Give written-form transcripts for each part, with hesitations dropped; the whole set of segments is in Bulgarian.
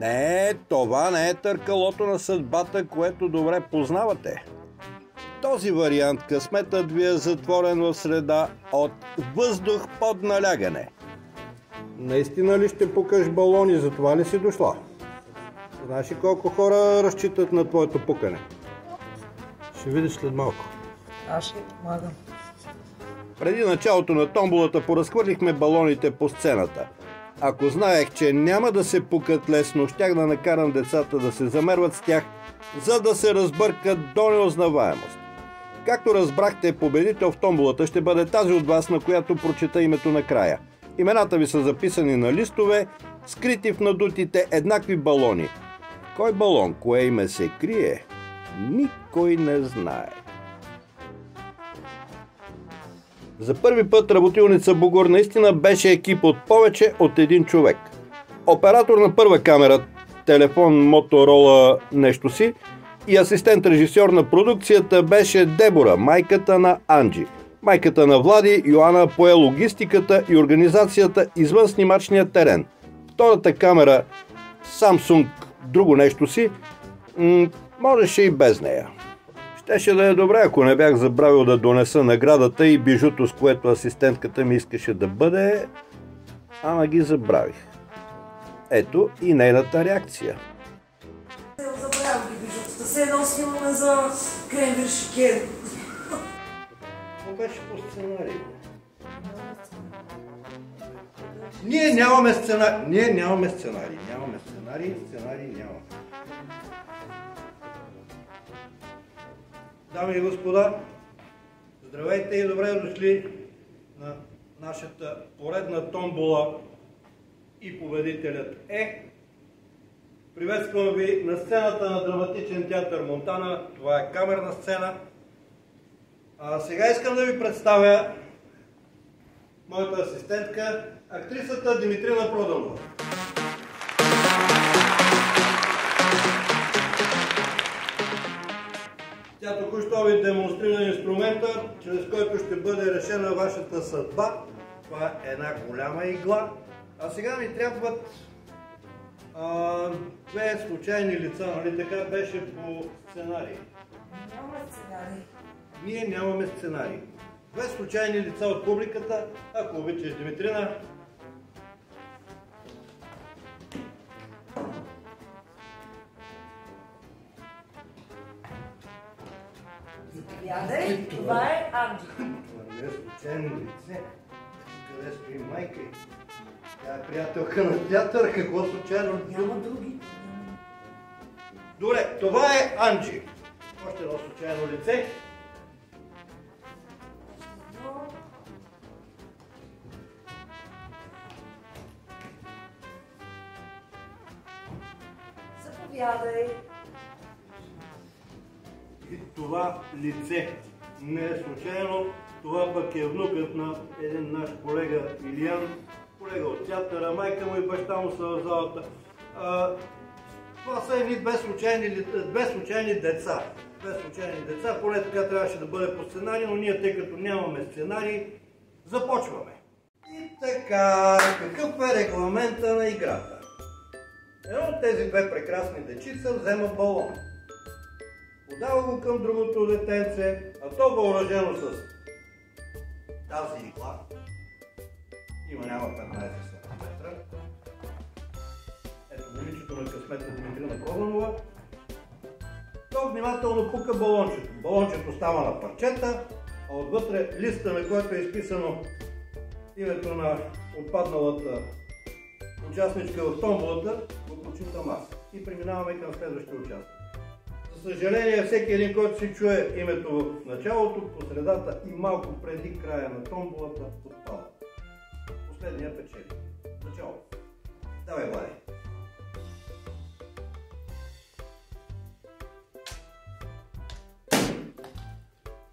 Не, това не е търкалото на съдбата, което добре познавате. Този вариант късметът ви е затворен в среда от въздух под налягане. Наистина ли ще пукаш балони, за това ли си дошла? Знаеш ли колко хора разчитат на твоето пукане? Ще видиш след малко. Аз ще помагам. Преди началото на томболата поразхвърлихме балоните по сцената. Ако знаех, че няма да се пукат лесно, щях да накарам децата да се замерват с тях, за да се разбъркат до неузнаваемост. Както разбрахте, победител в томболата ще бъде тази от вас, на която прочета името накрая. Имената ви са записани на листове, скрити в надутите еднакви балони. Кой балон, кое име се крие, никой не знае. За първи път работилница Бугур наистина беше екип от повече от един човек. Оператор на първа камера, телефон Моторола нещо си, и асистент-режисьор на продукцията беше Дебора, майката на Анджи. Майката на Влади, Йоана пое логистиката и организацията извън снимачния терен. Втората камера, Samsung друго нещо си, можеше и без нея. Щеше да е добре, ако не бях забравил да донеса наградата и бижуто, с което асистентката ми искаше да бъде, ама ги забравих. Ето и нейната реакция. Забравям ги бижутата. Все едно снимаме за Кренвир Шикер. Това беше по сценарий. Ние нямаме сценарий. Нямаме сценарий. Сценарий нямаме. Дами и господа, здравейте и добре дошли на нашата поредна томбола и победителят е. Приветствам ви на сцената на Драматичен театър Монтана. Това е камерна сцена. Сега искам да ви представя моята асистентка, актрисата Димитрина Проданова. Тя току-що ви демонстрира инструмента, чрез който ще бъде решена вашата съдба. Това е една голяма игла. А сега ми трябват две случайни лица, нали така беше по сценарий? Нямаме сценарий. Ние нямаме сценарий. Две случайни лица от публиката, ако обичаш, Димитрина. Заповядай, това е Анджи. Това не е случайно лице. Къде стои майка й? Тя е приятелка на театър, какво случайно? Няма други. Добре, това е Анджи. Още едно случайно лице. Заповядай. И това лице не е случайно. Това пък е внукът на един наш колега Илиян, колега от театъра, майка му и баща му са в залата. Това са едни две случайни деца. Поне така трябваше да бъде по сценарий, но ние, тъй като нямаме сценарий, започваме. И така, какъв е регламента на играта? Едно от тези две прекрасни дечица взема балон. Подава го към другото детенце, а то въоръжено с тази игла. Няма 15 см. Ето момичето на късмета Димитрина Проданова. То внимателно пука балончето. Балончето става на парчета, а отвътре листа, на който е изписано името на отпадналата участничка в томболата, го прочитам аз. И преминаваме към следващия участник. За съжаление, всеки един, който си чуе името в началото, по средата и малко преди края на томболата, отпада. Последния печели. Начало. Давай, Влади.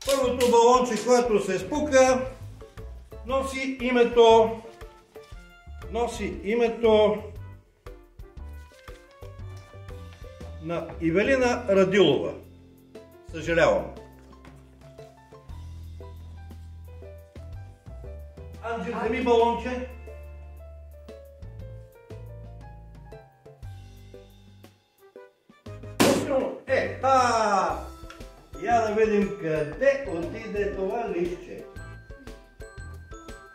Първото балонче, което се спука, носи името на Ивелина Радилова. Съжалявам. Анджи, вземи балонче. Еха! Я да видим къде отиде това листче.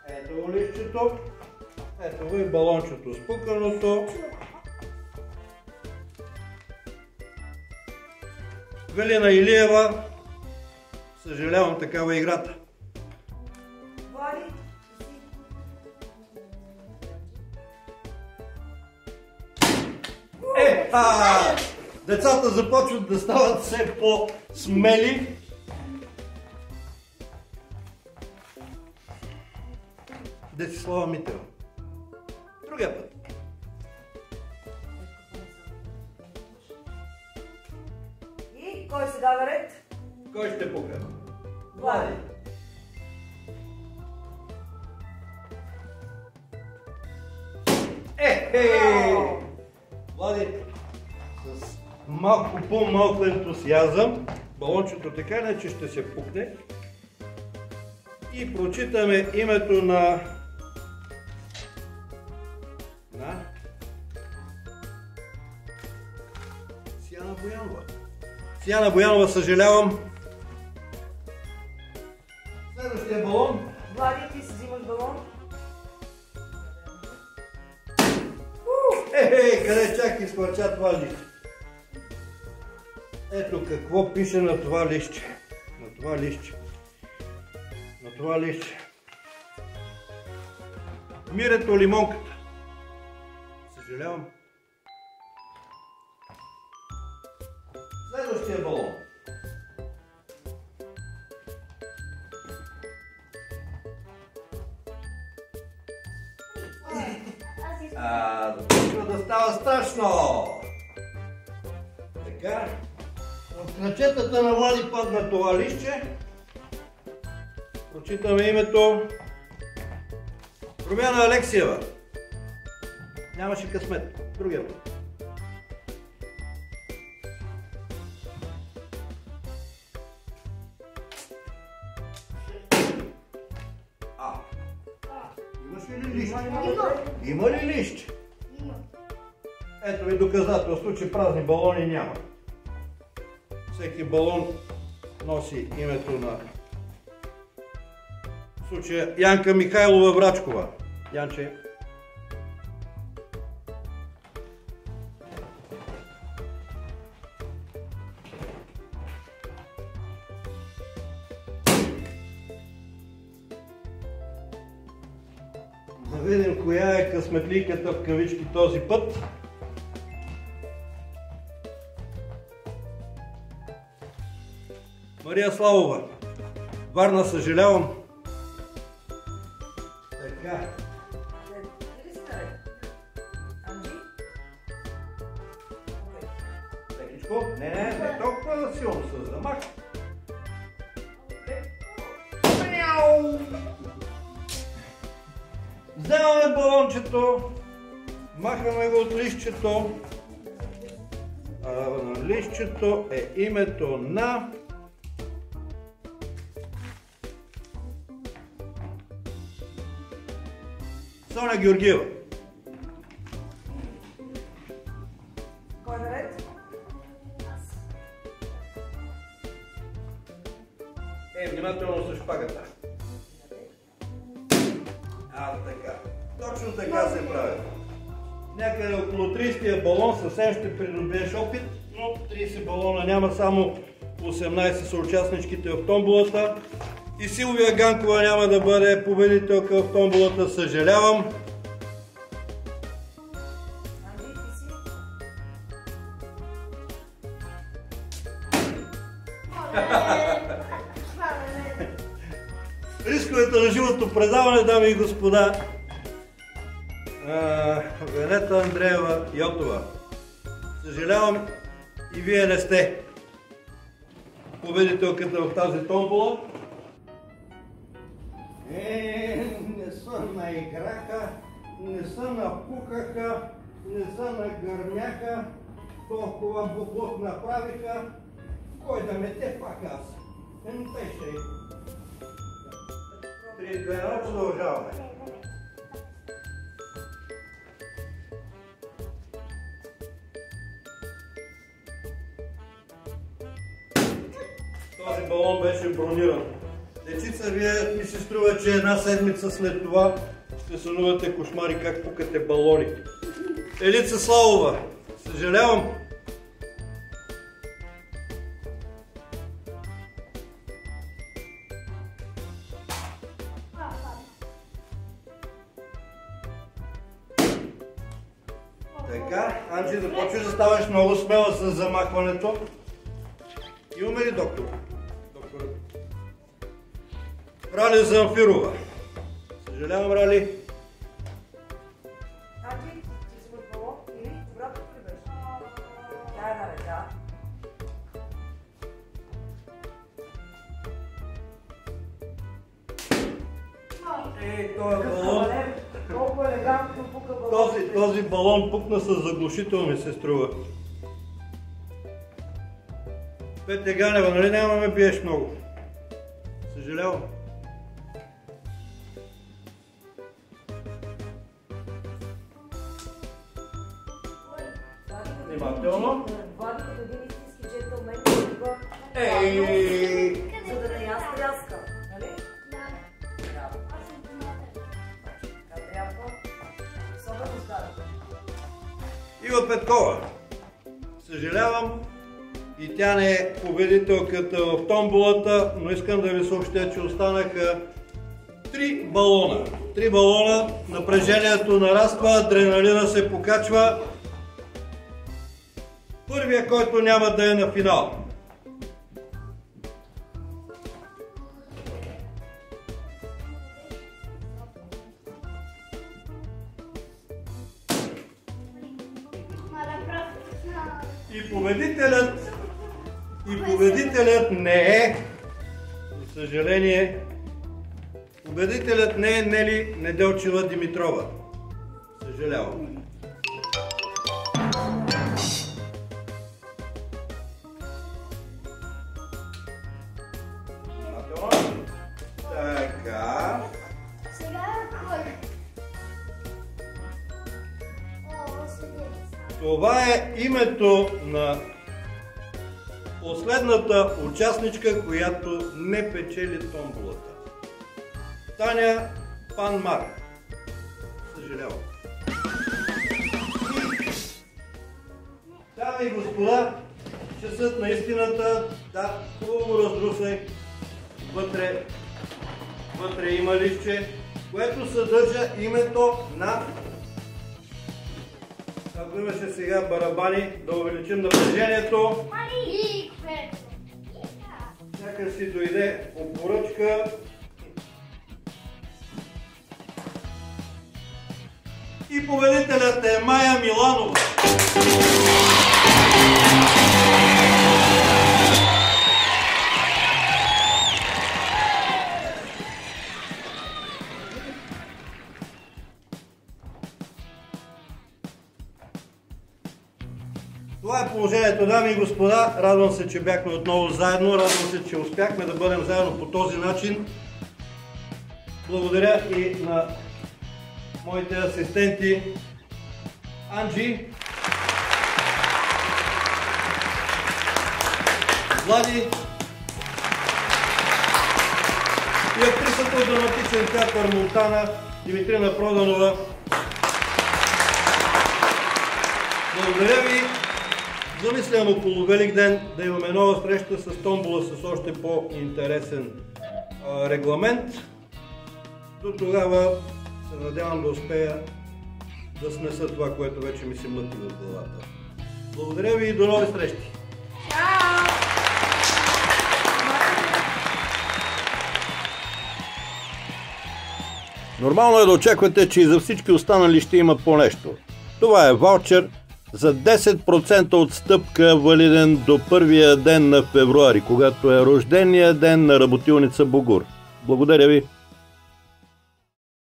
Ето го листчето. Ето го и балончето спуканото. Велина Илиева, съжалявам, такава е играта. Децата започват да стават все по-смели. Десислава Митева. Другия път. И кой сега наред? Кой ще пука? Влади. Влади, с малко по-малко ентусиазъм, балончето така иначе ще се пукне. И прочитаме името на Сияна Боянова. Сияна Боянова, съжалявам. Следващия балон. Влади, ти си взимаш балон. Къде чак изхвърча това лище? Ето какво пише на това лище. На това лище. На това лище. Мирето лимонката. Съжалявам. Следващия балон. Започва да става страшно. Така. От крачетата на Влади падна това листче. Прочитаме името Румяна Алексиева. Нямаше късмет. Другия път. Имаш ли лище? Има ли лище? Има. Ето ви доказателство, че празни балони няма. Всеки балон носи името на, в случая, Янка Михайлова Врачкова. Янче. Да видим коя е късметлийката в кавички този път. Мария Славова. Варна, съжалявам. Така. Лекичко? Не толкова силно с замах. Вземаме балончето, махаме го от листчето. На листчето е името на Соня Георгиева. Кой е наред? Внимателно с шпагата. Така. Точно така се прави. Някъде около 30-тия балон съвсем ще придобиеш опит, но 30 балона няма, само 18 са участничките в томболата. И Силвия Ганкова няма да бъде победителка в томболата, съжалявам. Рисковете на живото предаване, дами и господа. Венета Андреева Йотова. Съжалявам, и вие не сте победителката в тази томбола. Не са наиграха, не са напукаха, не са нагърмяха, толкова буклук направиха. Кой да мете, пак аз. Тъй ще. 3-2-1, продължаваме. Този балон беше брониран. Дечица, вие ми се струва, че една седмица след това ще сънувате кошмари как пукате балони. Елица Славова, съжалявам. Така, Анджи, започваш да ставаш много смела с замахването. Имаме ли доктор? Доктор. Рали Замфирова. Съжалявам, Рали. Анджи, ти си балон или обратно ли беше? Да, да. Този балон... Колко елегантно пука балон. Този балон пукна с заглушител, ми се струва. Петя Ганева, нали няма ме биеш много? Съжалявам. Внимателно. Влади като един истински джентълмен, за да не я стряска, нали? Ива Петкова. Съжалявам, и тя не е победителката в томболата, но искам да ви съобщя, че останаха 3 балона. 3 балона, напрежението нараства, адреналина се покачва. Първия, който няма да е на финал. И победителят не е, за съжаление, победителят не е Нели Неделчева Димитрова. Съжалявам. Така. Това е името на последната участничка, която не печели томболата. Таня Панмар. Съжалявам. Дами и господа, часът на истината, да, хубаво раздрусай. Вътре има листче, което съдържа името на... Ако имаше сега барабани, да увеличим напрежението. Някак си дойде по поръчка. И победителят е Майя Миланова. Това е положението, дами и господа. Радвам се, че бяхме отново заедно. Радвам се, че успяхме да бъдем заедно по този начин. Благодаря и на моите асистенти Анджи, Влади и актрисата от драматичен театър Монтана Димитрина Проданова. Благодаря ви. Замислям около Великден да имаме нова среща с томбола с още по-интересен регламент. До тогава се надявам да успея да снеса това, което вече ми се мъти в главата. Благодаря ви и до нови срещи! Чао! Нормално е да очаквате, че и за всички останали ще има по нещо. Това е ваучер за 10% отстъпка, валиден до първия ден на февруари, когато е рождения ден на работилница Бугур. Благодаря ви!